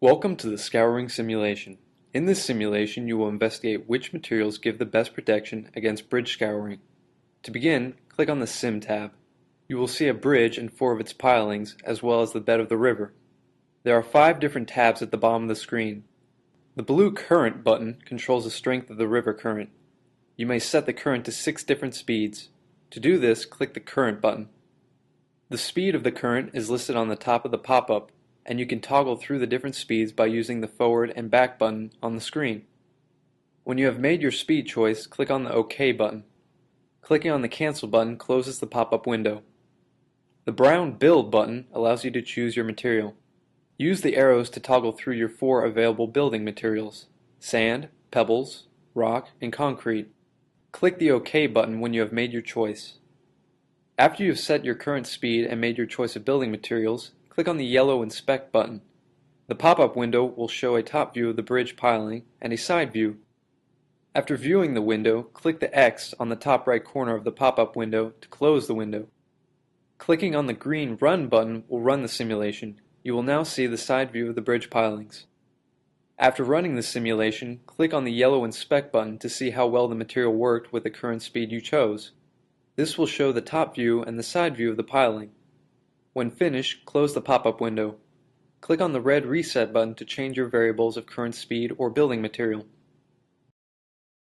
Welcome to the Scouring simulation. In this simulation, you will investigate which materials give the best protection against bridge scouring. To begin, click on the Sim tab. You will see a bridge and 4 of its pilings, as well as the bed of the river. There are 5 different tabs at the bottom of the screen. The blue Current button controls the strength of the river current. You may set the current to 6 different speeds. To do this, click the Current button. The speed of the current is listed on the top of the pop-up, and you can toggle through the different speeds by using the forward and back button on the screen. When you have made your speed choice, click on the OK button. Clicking on the Cancel button closes the pop-up window. The brown Build button allows you to choose your material. Use the arrows to toggle through your 4 available building materials: sand, pebbles, rock, and concrete. Click the OK button when you have made your choice. After you have set your current speed and made your choice of building materials, click on the yellow Inspect button. The pop-up window will show a top view of the bridge piling and a side view. After viewing the window, click the X on the top right corner of the pop-up window to close the window. Clicking on the green Run button will run the simulation. You will now see the side view of the bridge pilings. After running the simulation, click on the yellow Inspect button to see how well the material worked with the current speed you chose. This will show the top view and the side view of the piling. When finished, close the pop-up window. Click on the red Reset button to change your variables of current speed or building material.